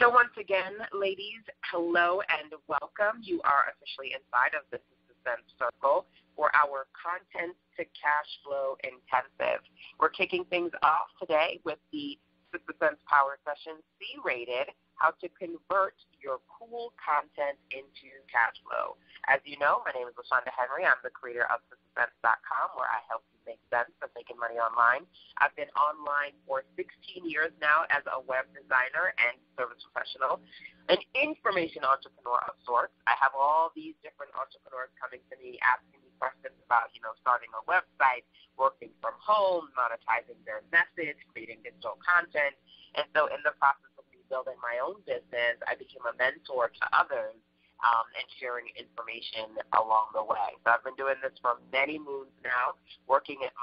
So once again, ladies, hello and welcome. You are officially inside of the Suspense Circle for our Content to Cashflow Intensive. We're kicking things off today with the Suspense Power Session C-rated, how to convert your cool content into cash flow. As you know, my name is LaShanda Henry. I'm the creator of Suspense.com, where I help you make sense of making money online. I've been online for 16 years now as a web designer and service professional, an information entrepreneur of sorts. I have all these different entrepreneurs coming to me asking me questions about, starting a website, working from home, monetizing their message, creating digital content. And so in the process of me building my own business, I became a mentor to others and sharing information along the way. So I've been doing this for many moons now, working at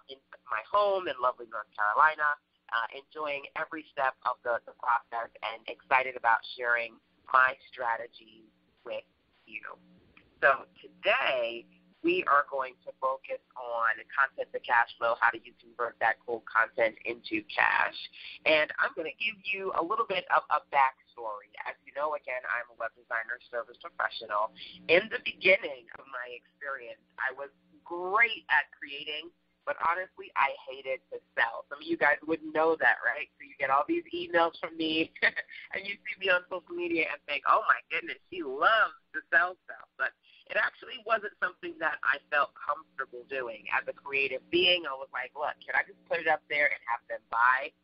in my home in lovely North Carolina, enjoying every step of the process and excited about sharing my strategies with you. So today, we are going to focus on content to cash flow. How do you convert that cool content into cash? And I'm going to give you a little bit of a backstory. As you know, again, I'm a web designer, service professional. In the beginning of my experience, I was great at creating, but honestly, I hated to sell. Some of you guys wouldn't know that, right? So you get all these emails from me, and you see me on social media and think, oh, my goodness, she loves to sell stuff. But it actually wasn't something that I felt comfortable doing. As a creative being, I was like, look, can I just put it up there and have them buy,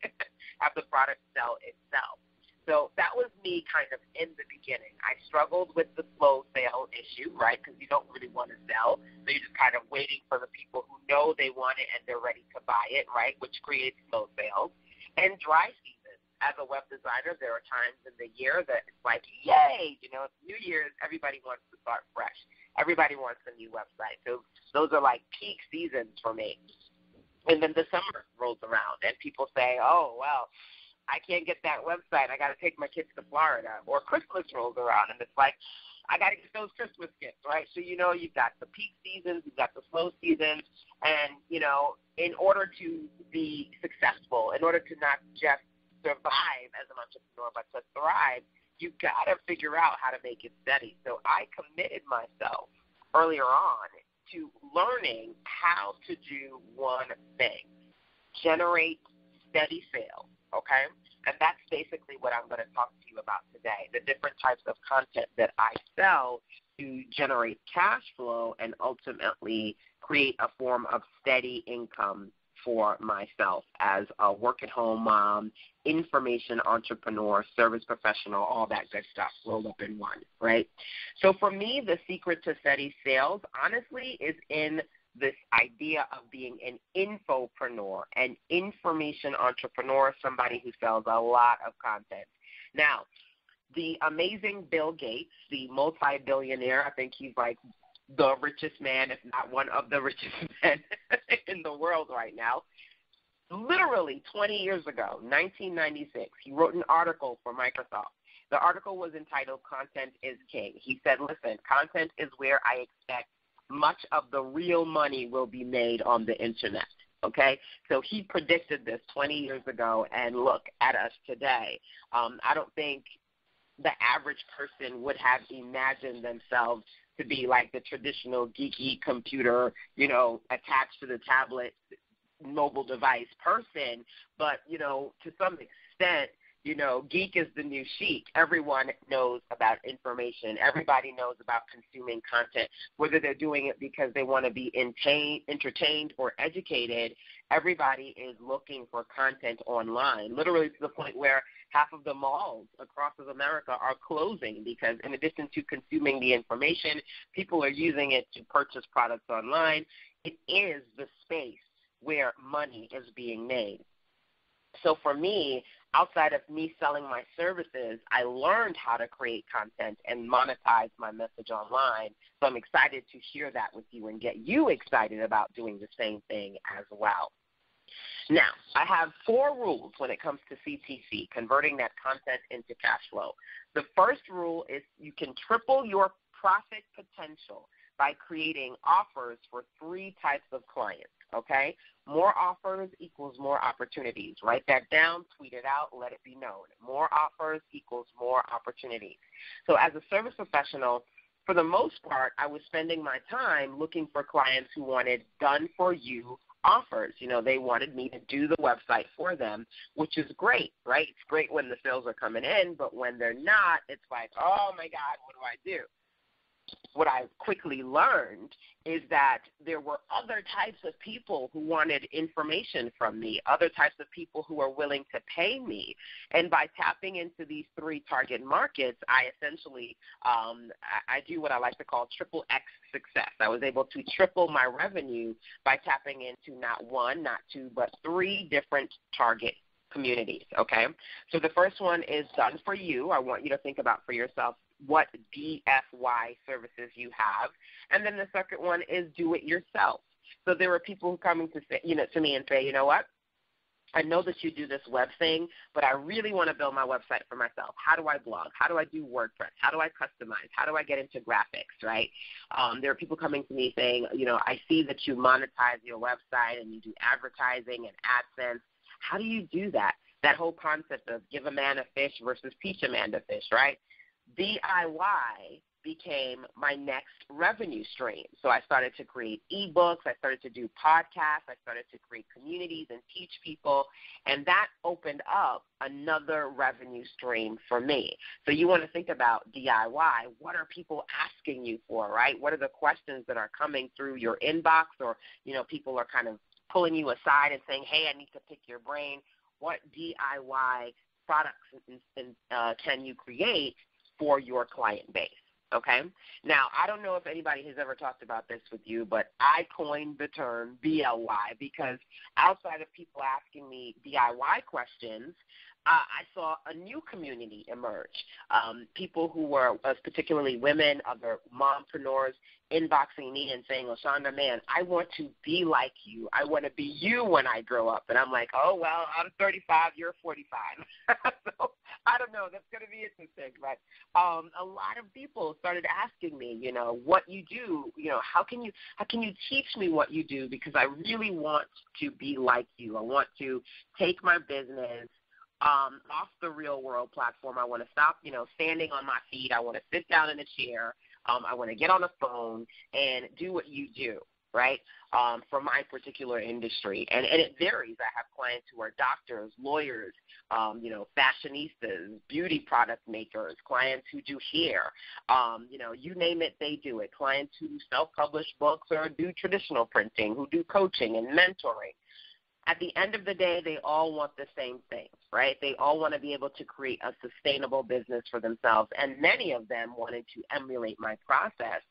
have the product sell itself? So that was me kind of in the beginning. I struggled with the slow sale issue, right, because you don't really want to sell. So you're just kind of waiting for the people who know they want it and they're ready to buy it, right, which creates slow sales. And dry season. As a web designer, there are times in the year that it's like, yay, it's New Year's, everybody wants to start fresh. Everybody wants a new website. So those are like peak seasons for me. And then the summer rolls around, and people say, oh, well, I can't get that website. I got to take my kids to Florida. Or Christmas rolls around, and it's like, I got to get those Christmas gifts, right? So, you've got the peak seasons, you've got the slow seasons, and, in order to be successful, in order to not just survive as an entrepreneur, but to thrive, you've got to figure out how to make it steady. So I committed myself earlier on to learning how to do one thing, generate steady sales, okay? And that's basically what I'm going to talk to you about today, the different types of content that I sell to generate cash flow and ultimately create a form of steady income for myself as a work-at-home mom, information entrepreneur, service professional, all that good stuff rolled up in one, right? So for me, the secret to steady sales, honestly, is in this idea of being an infopreneur, an information entrepreneur, somebody who sells a lot of content. Now, the amazing Bill Gates, the multi-billionaire, I think he's like the richest man, if not one of the richest men in the world right now. Literally 20 years ago, 1996, he wrote an article for Microsoft. The article was entitled Content is King. He said, listen, content is where I expect much of the real money will be made on the internet. Okay, so he predicted this 20 years ago, and look at us today. I don't think the average person would have imagined themselves to be like the traditional geeky computer, attached to the tablet mobile device person. But, to some extent, geek is the new chic. Everyone knows about information. Everybody knows about consuming content, whether they're doing it because they want to be entertained or educated. Everybody is looking for content online, literally to the point where half of the malls across America are closing because in addition to consuming the information, people are using it to purchase products online. It is the space where money is being made. So for me, outside of me selling my services, I learned how to create content and monetize my message online. So I'm excited to share that with you and get you excited about doing the same thing as well. Now, I have 4 rules when it comes to CTC, converting that content into cash flow. The first rule is you can triple your profit potential by creating offers for 3 types of clients, okay? More offers equals more opportunities. Write that down, tweet it out, let it be known. More offers equals more opportunities. So as a service professional, for the most part, I was spending my time looking for clients who wanted done-for-you offers. You know, they wanted me to do the website for them, which is great, right? It's great when the sales are coming in, but when they're not, it's like, oh, my God, what do I do? What I quickly learned is that there were other types of people who wanted information from me, other types of people who are willing to pay me. And by tapping into these three target markets, I essentially I do what I like to call triple X success. I was able to triple my revenue by tapping into not one, not two, but three different target communities, okay? So the first one is done for you. I want you to think about for yourself what DFY services you have. And then the second one is do it yourself. So there are people who coming to say, to me and say, you know what? I know that you do this web thing, but I really want to build my website for myself. How do I blog? How do I do WordPress? How do I customize? How do I get into graphics, right? There are people coming to me saying, I see that you monetize your website and you do advertising and AdSense. How do you do that? That whole concept of give a man a fish versus teach a man to fish, right? DIY became my next revenue stream. So I started to create ebooks. I started to do podcasts. I started to create communities and teach people. And that opened up another revenue stream for me. So you want to think about DIY. What are people asking you for, right? What are the questions that are coming through your inbox, or, people are kind of pulling you aside and saying, hey, I need to pick your brain. What DIY products can you create for your client base, okay? Now, I don't know if anybody has ever talked about this with you, but I coined the term BLY because outside of people asking me DIY questions, I saw a new community emerge. People who were, particularly women, other mompreneurs, inboxing me and saying, LaShanda, man, I want to be like you. I want to be you when I grow up. And I'm like, oh, well, I'm 35, you're 45. So I don't know. That's going to be interesting. But a lot of people started asking me, what you do, how can you teach me what you do? Because I really want to be like you. I want to take my business off the real world platform. I want to stop, standing on my feet. I want to sit down in a chair. I want to get on the phone and do what you do, right, for my particular industry. And it varies. I have clients who are doctors, lawyers, fashionistas, beauty product makers, clients who do hair. You name it, they do it. Clients who self-publish books or do traditional printing, who do coaching and mentoring. At the end of the day, they all want the same thing, right? They all want to be able to create a sustainable business for themselves, and many of them wanted to emulate my process.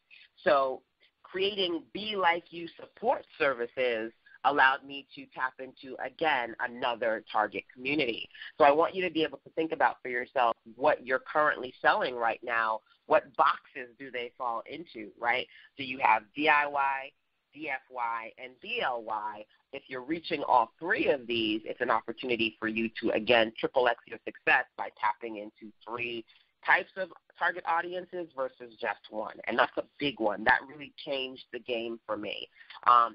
So creating Be Like You support services allowed me to tap into, again, another target community. So I want you to be able to think about for yourself what you're currently selling right now. What boxes do they fall into, right? Do you have DIY, DFY, and BLY? If you're reaching all three of these, it's an opportunity for you to, again, triple X your success by tapping into three types of target audiences versus just one. And that's a big one. That really changed the game for me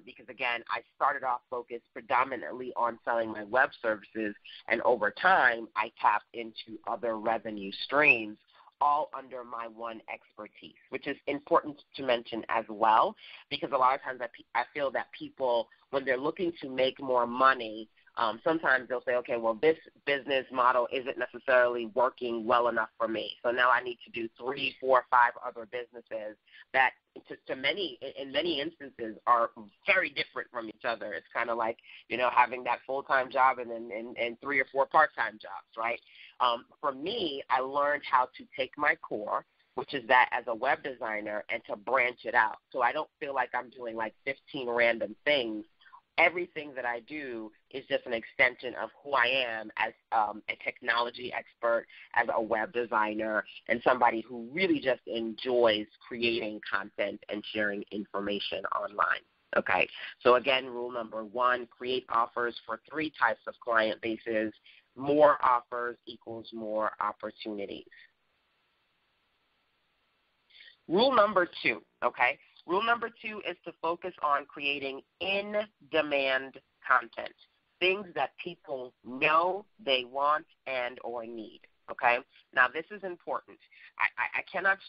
because, again, I started off focused predominantly on selling my web services, and over time I tapped into other revenue streams, all under my one expertise, which is important to mention as well, because a lot of times I feel that people, when they're looking to make more money, sometimes they'll say, okay, well, this business model isn't necessarily working well enough for me, so now I need to do 3, 4, 5 other businesses that in many instances are very different from each other. It's kind of like, having that full-time job and 3 or 4 part-time jobs, right? For me, I learned how to take my core, which is that as a web designer, and to branch it out. So I don't feel like I'm doing like 15 random things. Everything that I do is just an extension of who I am as a technology expert, as a web designer, and somebody who really just enjoys creating content and sharing information online. Okay, so again, rule number 1, create offers for 3 types of client bases. More offers equals more opportunities. Rule number 2, okay? Rule number 2 is to focus on creating in-demand content, things that people know they want and or need, okay? Now, this is important. I cannot